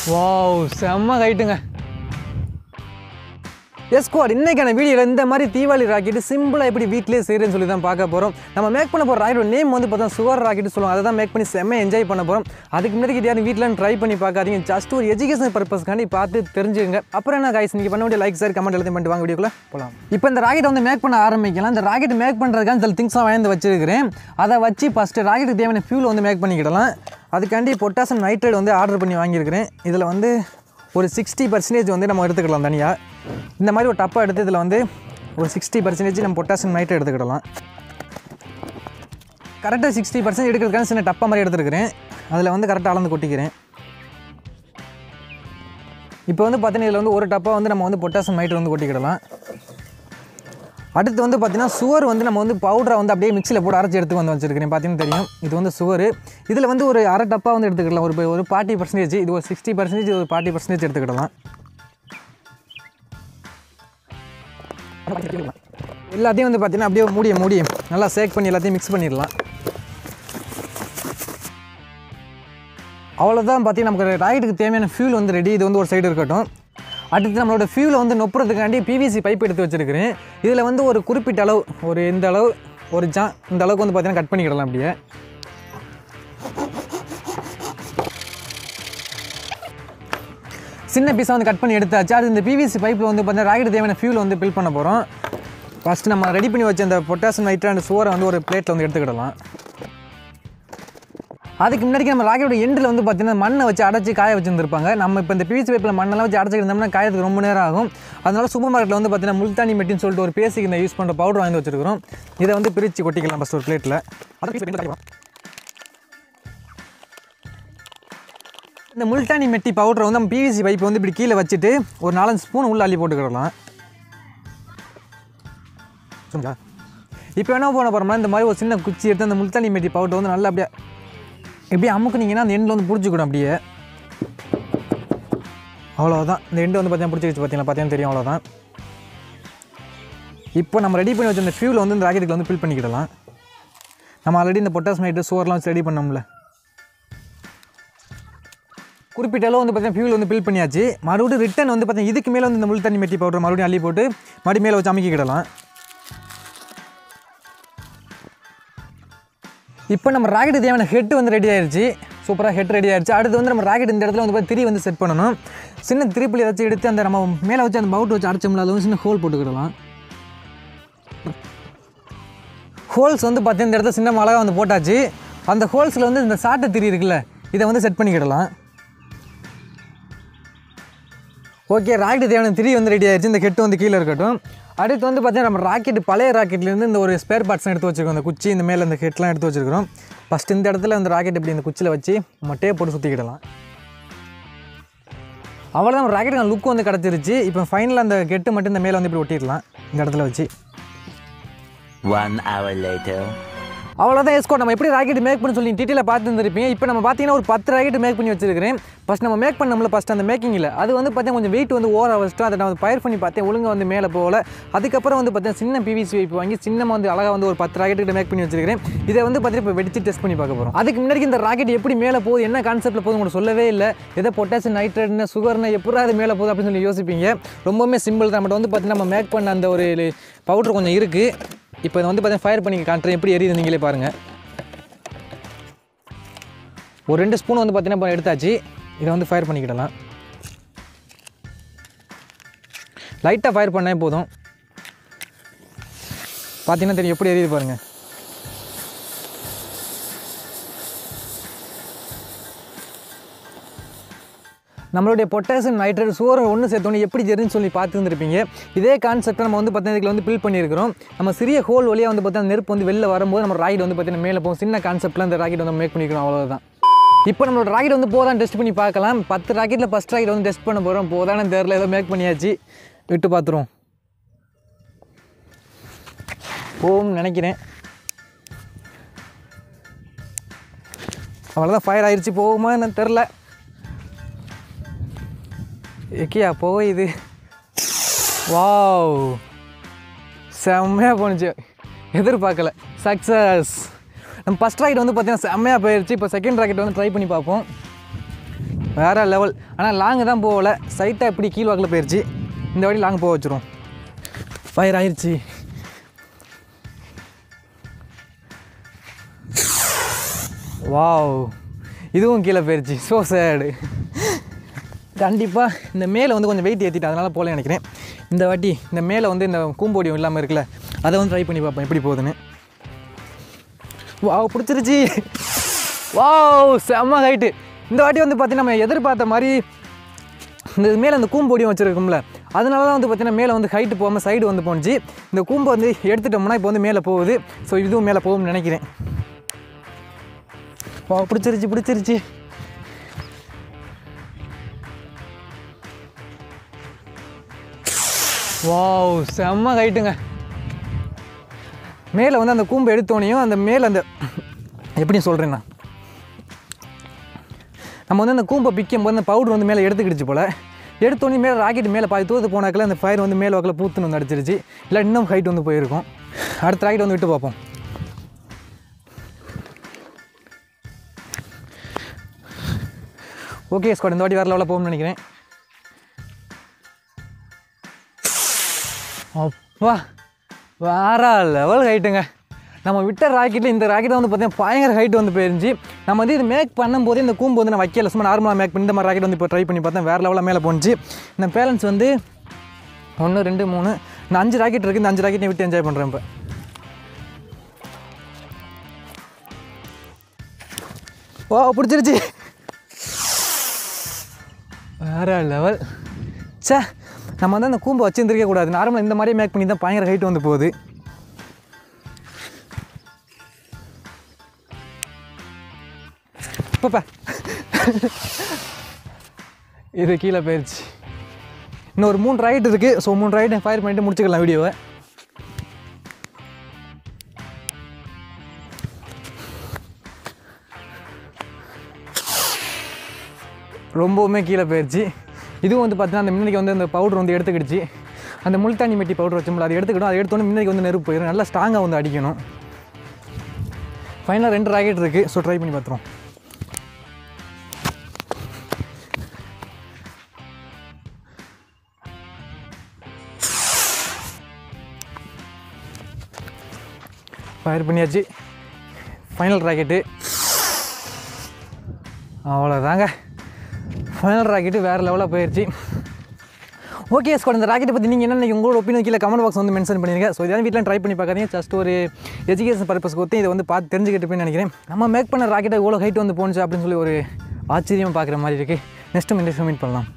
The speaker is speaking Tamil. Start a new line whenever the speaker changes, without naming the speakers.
வாவ் செம்ம ஹைட்டுங்க. ஸ்குவாட் இன்னைக்கான வீடியோவில் இந்த மாதிரி தீபாவளி ராக்கெட் சிம்பிளாக எப்படி வீட்டிலே செய்கிறேன்னு சொல்லி தான் பார்க்க போகிறோம். நம்ம மேக் பண்ண போகிற ராக்கெட் நேம் வந்து பார்த்தா சுகர் ராக்கெட் சொல்லுவோம். அதை தான் மேக் பண்ணி செம்ம என்ஜாய் பண்ண போகிறோம். அதுக்கு முன்னாடி யாரும் வீட்டில் ட்ரை பண்ணி பார்க்காதீங்க. ஜஸ்ட் ஒரு எஜுகேஷன் பர்பஸ்க்காண்டி பார்த்து தெரிஞ்சுங்க. அப்புறம் என்ன காய்ஸ் நீங்கள் பண்ண வேண்டிய லைக் சார் கமெண்ட் எல்லாத்தையும் பண்ணிட்டு வாங்க வீடியோக்குள்ள போகலாம். இப்போ இந்த ராக்கெட் வந்து மேக் பண்ண ஆரம்பிக்கலாம். இந்த ராக்கெட் மேக் பண்ணுறதுக்கான சில திங்ஸ்லாம் வாங்கி வச்சிருக்கிறேன். அதை வச்சு ஃபஸ்ட்டு ராக்கெட்டுக்கு தேவையான ஃபியூல் வந்து மேக் பண்ணிக்கிடலாம். அதுக்காண்டி பொட்டாசியம் நைட்ரேட் வந்து ஆர்டர் பண்ணி வாங்கியிருக்கிறேன். இதில் வந்து ஒரு 60% வந்து நம்ம எடுத்துக்கலாம் தனியாக. இந்த மாதிரி ஒரு டப்பா எடுத்து இதில் வந்து ஒரு 60% நம்ம பொட்டாசியம் நைட்ரேட் எடுத்துக்கிடலாம். கரெக்டாக 60% எடுக்கிறதுக்கான சின்ன டப்பா மாதிரி எடுத்துருக்கிறேன். அதில் வந்து கரெக்டாக அளந்து கொட்டிக்கிறேன். இப்போ வந்து பார்த்தீங்கன்னா இதில் வந்து ஒரு டப்பா வந்து நம்ம வந்து பொட்டாசியம் நைட்ரேட் வந்து கொட்டிக்கிடலாம். அடுத்து வந்து பார்த்தீங்கன்னா சுகர் வந்து நம்ம வந்து பவுடரை வந்து அப்படியே மிக்சியில் போட்டு அரைச்சி எடுத்து வந்து வச்சுருக்கிறேன். பார்த்தீங்கன்னா தெரியும் இது வந்து சுகர். இதில் வந்து ஒரு அரை டப்பா வந்து எடுத்துக்கிடலாம். ஒரு 40%, இது ஒரு 60%, ஒரு 40% எடுத்துக்கிடலாம். எல்லாத்தையும் வந்து பார்த்தீங்கன்னா அப்படியே மூடி நல்லா சேக் பண்ணி எல்லாத்தையும் மிக்ஸ் பண்ணிடலாம். அவ்வளோதான். பார்த்தீங்கன்னா நமக்கு ராக்கெட்டுக்கு தேவையான ஃபியூல் வந்து ரெடி. இது வந்து ஒரு சைடு இருக்கட்டும். அடுத்து நம்மளோட ஃபியூலை வந்து நொப்புறதுக்காண்டி பிவிசி பைப் எடுத்து வச்சுருக்கிறேன். இதில் வந்து ஒரு குறிப்பிட்ட அளவு இந்த அளவு இந்த அளவுக்கு வந்து பார்த்தீங்கன்னா கட் பண்ணிக்கிடலாம். அப்படியே சின்ன பீஸாக வந்து கட் பண்ணி எடுத்தாச்சு. அது இந்த பிவிசி பைப்பில் வந்து பார்த்தீங்கன்னா ராக்கெட் தேவையான ஃபியூல் வந்து ஃபில் பண்ண போகிறோம். ஃபஸ்ட்டு நம்ம ரெடி பண்ணி வச்ச அந்த பொட்டாசியம் நைட்ரேட் அண்ட் சுகரை வந்து ஒரு பிளேட்டில் வந்து எடுத்துக்கிடலாம். அதுக்கு முன்னாடி நம்ம ராக்கெட்டோட எண்டில் வந்து பார்த்தீங்கன்னா மண்ணை வச்சு அடைச்சி காய வச்சுருந்துருப்பாங்க. நம்ம இப்போ இந்த பிவிசி பைப்பில் மண்ணெல்லாம் வச்சு அடைச்சிருந்தோம்னா காயத்துக்கு ரொம்ப நேரம் ஆகும். அதனால சூப்பர் மார்க்கெட்டில் வந்து பார்த்தீங்கன்னா முல்தானி மெட்டின்னு சொல்லிட்டு ஒரு பேசிக்கு இந்த யூஸ் பண்ணுற பவுடர் வாங்கி வச்சுருக்கிறோம். இதை வந்து பிரித்து கொட்டிக்கலாம் ஃபஸ்ட் ஒரு பிளேட்டில். இந்த முல்தானி மெட்டி பவுடரை வந்து நம்ம பிவிசி பைப்பை வந்து இப்படி கீழே வச்சுட்டு ஒரு 4-5 ஸ்பூன் உள்ள அள்ளி போட்டுக்கிடலாம். சரிங்களா? இப்போ என்ன பண்ண போகிறோம்னா இந்த மாதிரி ஒரு சின்ன குச்சி எடுத்து அந்த முல்தானி மெட்டி பவுடர் வந்து நல்லா அப்படியே எப்படி அமுக்குனீங்கன்னா அந்த எண்டில் வந்து பிடிச்சிக்கணும். அப்படியே அவ்வளோதான். இந்த எண்டு வந்து பார்த்தீங்கன்னா பிடிச்சி வச்சு பார்த்தீங்கன்னா தெரியும். அவ்வளோதான். இப்போ நம்ம ரெடி பண்ணி வச்ச இந்த ஃபியூல் வந்து இந்த ராக்கெட்டுக்கு வந்து ஃபில் பண்ணிக்கிடலாம். நம்ம ஆல்ரெடி இந்த பொட்டாசியம் நைட்ரேட் சுகர்லாம் வச்சு ரெடி பண்ணோம்ல, குறிப்பிட்ட அளவு வந்து பார்த்தீங்கன்னா ஃபியூல் வந்து ஃபில் பண்ணியாச்சு. மறுபடியும் ரிட்டன் வந்து பார்த்தீங்கன்னா இதுக்கு மேலே வந்து இந்த முல்தானி மெட்டி பவுடர் மறுபடியும் அள்ளி போட்டு மறுபடியும் மேலே வச்சு அமைக்கிடலாம். இப்போ நம்ம ராக்கெட் தேவையான ஹெட் வந்து ரெடி ஆயிடுச்சு. சூப்பராக ஹெட் ரெடி ஆயிடுச்சு. அடுத்து வந்து நம்ம ராக்கெட் இந்த இடத்துல வந்து திரி வந்து செட் பண்ணணும். சின்ன திரிப்புளி வச்சு எடுத்து அந்த நம்ம மேலே வச்சு அந்த பவுட் வச்சு அடைச்சோம்ல அது வந்து சின்ன ஹோல் போட்டுக்கிடலாம். ஹோல்ஸ் வந்து பார்த்தீங்கன்னா இந்த இடத்துல சின்ன அழகாக வந்து போட்டாச்சு. அந்த ஹோல்ஸில் வந்து இந்த சாட்டை திரி இருக்குல்ல இதை வந்து செட் பண்ணிக்கிடலாம். ஓகே, ராக்கெட் தேவையான திரி வந்து ரெடி ஆயிடுச்சு. இந்த ஹெட் வந்து கீழே இருக்கட்டும். அடுத்து வந்து பார்த்தீங்கன்னா நம்ம ராக்கெட் பழைய ராக்கெட்லேருந்து இந்த ஒரு ஸ்பேர் பார்ட்ஸ்லாம் எடுத்து வச்சுருக்கோம். இந்த குச்சி இந்த மேலே இந்த ஹெட்லாம் எடுத்து வச்சுருக்கிறோம். ஃபஸ்ட்டு இந்த இடத்துல இந்த ராக்கெட் இப்படி இந்த குச்சியில் வச்சு நம்ம டேப் போட்டு சுற்றிக்கிடலாம். அவ்வளோதான், நம்ம ராக்கெட்டுக்கான லுக் வந்து கிடச்சிருச்சு. இப்போ ஃபைனலாக அந்த கெட்டு மட்டும் இந்த மேலே வந்து இப்படி ஒட்டிடலாம் இந்த இடத்துல வச்சு.
1 hour later.
அவ்வளோதான் ஸ்குவாட். நம்ம எப்படி ராக்கெட் மேக் பண்ணி சொல்லி டீட்டெயிலாக பார்த்து வந்துருப்பீங்க. இப்போ நம்ம பார்த்தீங்கன்னா ஒரு 10 ராக்கெட் மேக் பண்ணி வச்சிருக்கிறேன். ஃபஸ்ட் நம்ம மேக் பண்ணோம்ல ஃபஸ்ட் அந்த மேக்கிங்கில் அது வந்து பார்த்தீங்கன்னா கொஞ்சம் வெயிட் வந்து ஓவர் வச்சுட்டு அதை நான் ஃபயர் பண்ணி பார்த்தேன், ஒழுங்காக வந்து மேலே போகல. அதுக்கப்புறம் வந்து பார்த்தீங்கன்னா சின்ன பிவிசி பைப் வாங்கி சின்னமாக வந்து அழகாக வந்து ஒரு 10 ராக்கெட்டு மேக் பண்ணி வச்சிருக்கிறேன். இதை வந்து பார்த்தீங்கன்னா இப்போ வெடிச்சு டெஸ்ட் பண்ணி பார்க்க போகிறோம். அதுக்கு முன்னாடி இந்த ராக்கெட் எப்படி மேலே போகுது, என்ன கான்செப்ட்டில் போகுது உங்களுக்கு சொல்லவே இல்லை. எதை பொட்டாசியம் நைட்ரேட்னு சுகர்னா எப்படா அது மேலே போகுது அப்படின்னு சொல்லி யோசிப்பீங்க. ரொம்பவுமே சிம்பிள் தான். நம்மகிட்ட வந்து பார்த்தீங்கன்னா நம்ம மேக் பண்ண அந்த ஒரு பவுடர் கொஞ்சம் இருக்குது. இப்போ இதை வந்து பார்த்தீங்கன்னா ஃபயர் பண்ணி காட்டுறேன் எப்படி எரியுது நீங்களே பாருங்கள். ஒரு 2 ஸ்பூன் வந்து பார்த்தீங்கன்னா எடுத்தாச்சு. இதை வந்து ஃபயர் பண்ணிக்கிடலாம். லைட்டாக ஃபயர் பண்ணே போதும். பார்த்தீங்கன்னா தெரியும் எப்படி எரியுது பாருங்கள். நம்மளுடைய பொட்டாசியம் நைட்ரேட் சுகர் ஒன்று சேர்த்தோன்னே எப்படி தெரியுன்னு சொல்லி பார்த்துருந்துருப்பீங்க. இதே கான்செப்டை நம்ம வந்து பார்த்தீங்கன்னா இதில் வந்து ஃபில் பண்ணியிருக்கிறோம். நம்ம சிறிய ஹோல் வழியாக வந்து பார்த்தீங்கன்னா நெருப்பு வந்து வெளில வரும்போது நம்ம ராக்கெட் வந்து பார்த்தீங்கன்னா மேலே போகும். சின்ன கான்செப்டில் அந்த ராக்கெட் வந்து மேக் பண்ணிக்கிறோம். அவ்வளோதான். இப்போ நம்மளோட ராக்கெட் வந்து போதான் டெஸ்ட் பண்ணி பார்க்கலாம். 10 ராக்கெட்டில் ஃபஸ்ட் ராக்கெட் வந்து டெஸ்ட் பண்ண போகிறோம். போதானே தெரில, ஏதோ மேக் பண்ணியாச்சு. விட்டு பார்த்துருவோம். போகும்னு நினைக்கிறேன். அவ்வளோதான், ஃபயர் ஆயிடுச்சு. போகுமா என்னன்னு தெரில. எக்கியா போகுது. வாவ், செம்மையாக போணுச்சு. எதிர்பார்க்கல. சக்ஸஸ். நம்ம ஃபஸ்ட் ராக்கெட் வந்து பார்த்தீங்கன்னா செம்மையாக போயிடுச்சு. இப்போ செகண்ட் ராக்கெட் வந்து ட்ரை பண்ணி பார்ப்போம். வேறு லெவல். ஆனால் லாங்கு தான் போகலை, சைட்டாக இப்படி கீழ்வாக்கில் போயிடுச்சு. இந்த வாட்டி லாங் போக வச்சுருவோம். ஃபயர் ஆயிடுச்சு. வாவ், இதுவும் கீழே போயிடுச்சு. ஸோ சேடு. கண்டிப்பாக இந்த மேலே வந்து கொஞ்சம் வெயிட் ஏற்றிட்டு அதனால் போகல நினைக்கிறேன். இந்த வாட்டி இந்த மேலே வந்து இந்த கூம்போடியம் இல்லாமல் இருக்குல்ல, அதை வந்து ட்ரை பண்ணி பார்ப்பேன் எப்படி போகுதுன்னு. வாவ், பிடிச்சிருச்சு. வாவ், செம்ம ஹைட்டு. இந்த வாட்டி வந்து பார்த்திங்கன்னா நம்ம எதிர்பார்த்த மாதிரி இந்த மேலே அந்த கூம்போடியம் வச்சுருக்கோம்ல, அதனால தான் வந்து பார்த்திங்கன்னா மேலே வந்து ஹைட்டு போகாமல் சைடு வந்து போணுச்சு. இந்த கூம்பை வந்து எடுத்துட்டோம்னா இப்போ வந்து மேலே போகுது. ஸோ இதுவும் மேலே போகும்னு நினைக்கிறேன். வா, பிடிச்சிருச்சு. வாவ், செம்ம ஹைட்டுங்க. மேலே வந்து அந்த கூம்பை எடுத்தோனையும் அந்த மேலே அந்த எப்படி சொல்கிறேன்னா, நம்ம வந்து அந்த கூம்பை பிக்கும் போது அந்த பவுடர் வந்து மேலே எடுத்துக்கிடுச்சு போல். எடுத்தோடனே மேலே ராக்கெட் மேலே பாதி தூரத்து போனாக்கில் அந்த ஃபயர் வந்து மேலே வாக்கில் பூத்துன்னு வந்து அடிச்சிருச்சு. இல்லை இன்னும் ஹைட் வந்து போயிருக்கும். அடுத்த ராக்கெட் வந்து விட்டு பார்ப்போம். ஓகே ஸ்குவாட், இந்த வாட்டி வேறு லெவலில் போகும்னு நினைக்கிறேன். அப்பா, வேறு லெவல் ஹைட்டுங்க. நம்ம விட்ட ராக்கெட்டில் இந்த ராக்கெட்டை வந்து பார்த்தீங்கன்னா பயங்கர ஹைட் வந்து போயிருந்துச்சு. நம்ம வந்து இது மேக் பண்ணும்போது இந்த கூம்பு வந்து நான் வைக்கல, சும்மா நார்மலாக மேக் பண்ணி இந்த மாதிரி ராக்கெட் வந்து இப்போ ட்ரை பண்ணி பார்த்தேன். வேறு லெவலில் மேலே போணுச்சு. இந்த பேலன்ஸ் வந்து 1 2 3 இந்த 5 ராக்கெட் இருக்குது. இந்த 5 ராக்கெட்டை விட்டு என்ஜாய் பண்ணுறேன் இப்போ. ஓ, பிடிச்சிருச்சு. வேறு லெவல். சே, நம்ம வந்து அந்த கூம்பை வச்சுருந்துருக்கே கூடாது. நார்மலாக இந்த மாதிரியே மேக் பண்ணி தான் பயங்கர ஹைட் வந்து போகுது. பாப்பா, இது கீழே போயிடுச்சு. இன்னும் ஒரு 3 ராக்கெட் இருக்குது. ஸோ 3 ராக்கெட் ஃபயர் பண்ணிவிட்டு முடிச்சுக்கலாம் வீடியோவை. ரொம்பவுமே கீழே போயிடுச்சு. இதுவும் வந்து பார்த்தீங்கன்னா அந்த முன்னாடி வந்து அந்த பவுடர் வந்து எடுத்துக்கிடுச்சு. அந்த முல்தானி மெட்டி பவுடர் வச்சோம்ல, அதை எடுத்துக்கிடும். அதை எடுத்தோன்னே முன்னாடி வந்து நெருப்பு போயிடும். நல்லா ஸ்ட்ராங்காக வந்து அடிக்கணும். ஃபைனலாக 2 ராக்கெட் இருக்குது. ஸோ ட்ரை பண்ணி பார்த்துருவோம். ஃபயர் பண்ணியாச்சு. ஃபைனல் ராக்கெட்டு அவ்வளோதாங்க. ஃபைனல் ராக்கெட்டு வேறு லெவலாக போயிடுச்சு. ஓகே ஸ்குவாட், இந்த ராக்கெட்டை பற்றி நீங்கள் என்ன உங்களோட ஒப்பீனியன் கீழே கமெண்ட் பாக்ஸ் வந்து மென்ஷன் பண்ணிருங்க. ஸோ இதாவது வீட்டில் ட்ரை பண்ணி பார்க்காதீங்க. ஜஸ்ட் ஒரு எஜுகேஷன் பர்பஸ்க்கு ஒத்து இதை வந்து பார்த்து தெரிஞ்சுக்கிட்டு நினைக்கிறேன். நம்ம மேக் பண்ண ராக்கெட்டை இவ்வளோ ஹைட் வந்து போணுச்சு அப்படின்னு சொல்லி ஒரு ஆச்சரியமாக பார்க்குற மாதிரி இருக்குது. நெக்ஸ்ட்டு மீட் பண்ணலாம்.